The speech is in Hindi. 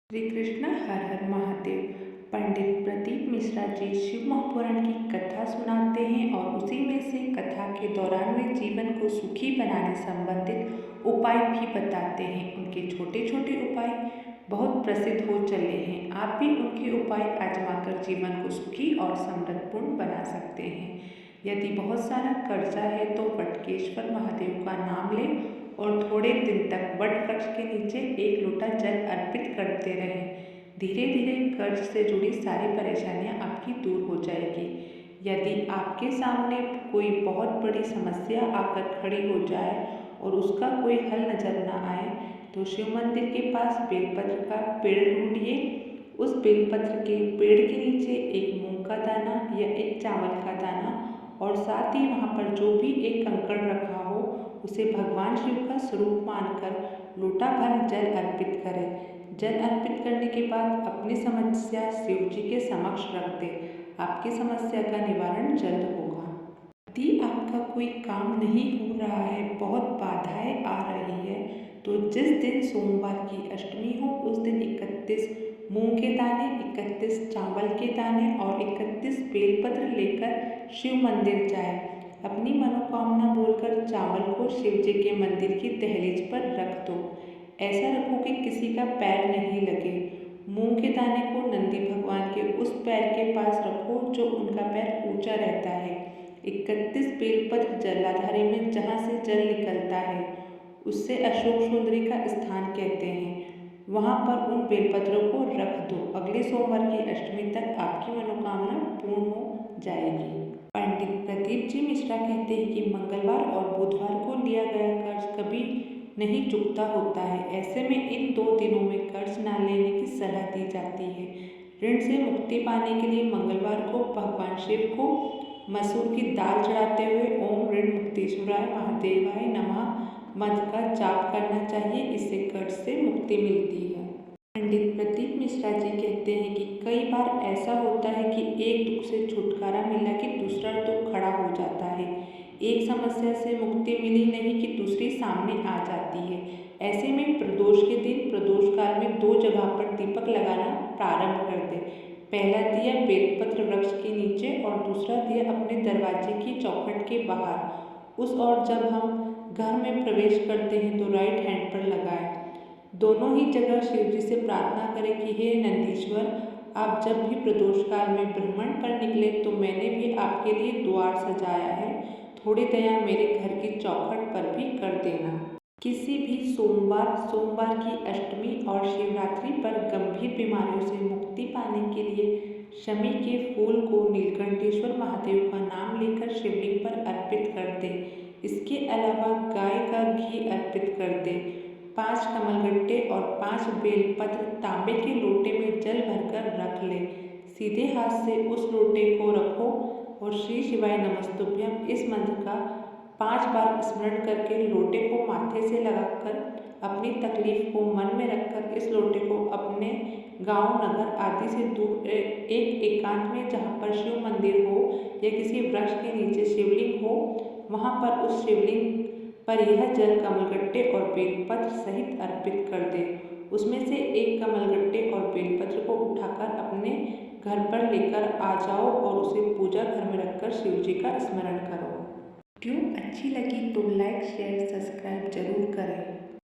श्री कृष्ण हर हर महादेव। पंडित प्रदीप मिश्रा जी शिव महापुराण की कथा सुनाते हैं और उसी में से कथा के दौरान वे जीवन को सुखी बनाने संबंधित उपाय भी बताते हैं। उनके छोटे छोटे उपाय बहुत प्रसिद्ध हो चले हैं। आप भी उनके उपाय आजमाकर जीवन को सुखी और समृद्धपूर्ण बना सकते हैं। यदि बहुत सारा कर्जा है तो वटकेश्वर महादेव का नाम लें और थोड़े दिन तक वट वृक्ष के नीचे एक लोटा जल अर्पित करते रहें। धीरे धीरे कर्ज से जुड़ी सारी परेशानियां आपकी दूर हो जाएगी। यदि आपके सामने कोई बहुत बड़ी समस्या आकर खड़ी हो जाए और उसका कोई हल नजर न आए तो शिव मंदिर के पास बेलपत्र का पेड़ ढूंढिए। उस बेलपत्र के पेड़ के नीचे एक मूंग का दाना या एक चावल का दाना और साथ ही वहाँ पर जो भी एक कंकड़ रखा हो उसे भगवान शिव का स्वरूप मानकर लोटा भर जल अर्पित करें। जल अर्पित करने के बाद अपनी समस्या शिव जी के समक्ष रख दें। आपकी समस्या का निवारण जल्द होगा। यदि आपका कोई काम नहीं हो रहा है, बहुत बाधाएं आ रही है, तो जिस दिन सोमवार की अष्टमी हो उस दिन 31 मूंग के दाने, 31 चावल के दाने और 31 बेलपत्र लेकर शिव मंदिर जाए। अपनी मनोकामना बोलकर चावल को शिव जी के मंदिर की दहलीज पर रख दो। ऐसा रखो कि किसी का पैर नहीं लगे। मूंग के दाने को नंदी भगवान के उस पैर के पास रखो जो उनका पैर ऊंचा रहता है। 31 बेलपत्र जलाधारी में जहाँ से जल निकलता है उससे अशोक सुंदरी का स्थान कहते हैं, वहाँ पर उन बेलपत्रों को रख दो। अगले सोमवार की अष्टमी तक आपकी मनोकामना पूर्ण हो जाएगी। पंडित प्रदीप जी मिश्रा कहते हैं कि मंगलवार और बुधवार को लिया गया कर्ज कभी नहीं चुकता होता है। ऐसे में इन 2 दिनों में कर्ज न लेने की सलाह दी जाती है। ऋण से मुक्ति पाने के लिए मंगलवार को भगवान शिव को मसूर की दाल चढ़ाते हुए ओम ऋण मुक्तेश्वराय महादेवाय नमः मंत्र का जाप करना चाहिए। इससे कर्ज से मुक्ति मिलती है। पंडित प्रदीप मिश्रा जी कहते हैं कि कई बार ऐसा होता है कि एक दुख से छुटकारा मिला कि दूसरा दुख खड़ा हो जाता है। एक समस्या से मुक्ति मिली नहीं कि दूसरी सामने आ जाती है। ऐसे में प्रदोष के दिन प्रदोष काल में 2 जगह पर दीपक लगाना प्रारंभ कर दे। पहला दिया बेलपत्र वृक्ष के नीचे और दूसरा दिया अपने दरवाजे की चौखट के बाहर। उस और जब हम घर में प्रवेश करते हैं तो राइट हैंड पर लगाएं। दोनों ही जगह शिव जी से प्रार्थना करें कि हे नंदीश्वर, आप जब भी प्रदोष काल में भ्रमण पर निकले तो मैंने भी आपके लिए द्वार सजाया है। थोड़ी दया मेरे घर की चौखट पर भी कर देना। किसी भी सोमवार की अष्टमी और शिवरात्रि पर गंभीर बीमारियों से मुक्ति पाने के लिए शमी के फूल को नीलकंठेश्वर महादेव का नाम लेकर शिवलिंग पर अर्पित कर दे। इसके अलावा गाय का घी अर्पित कर दे। 5 कमलगट्टे और 5 बेलपत्र तांबे के लोटे में जल भरकर रख ले। सीधे हाथ से उस लोटे को रखो और श्री शिवाय नमस्तुभ्यम इस मंत्र का 5 बार स्मरण करके लोटे को माथे से लगाकर अपनी तकलीफ को मन में रखकर इस लोटे को अपने गांव नगर आदि से दूर एक एकांत में जहाँ पर शिव मंदिर हो या किसी वृक्ष के नीचे शिवलिंग हो वहाँ पर उस शिवलिंग पर यह जल कमलगट्टे और बेलपत्र सहित अर्पित कर दे। उसमें से एक कमलगट्टे और बेलपत्र को उठाकर अपने घर पर लेकर आ जाओ और उसे पूजा घर में रखकर शिव जी का स्मरण करो। वीडियो अच्छी लगी तो लाइक शेयर सब्सक्राइब जरूर करें।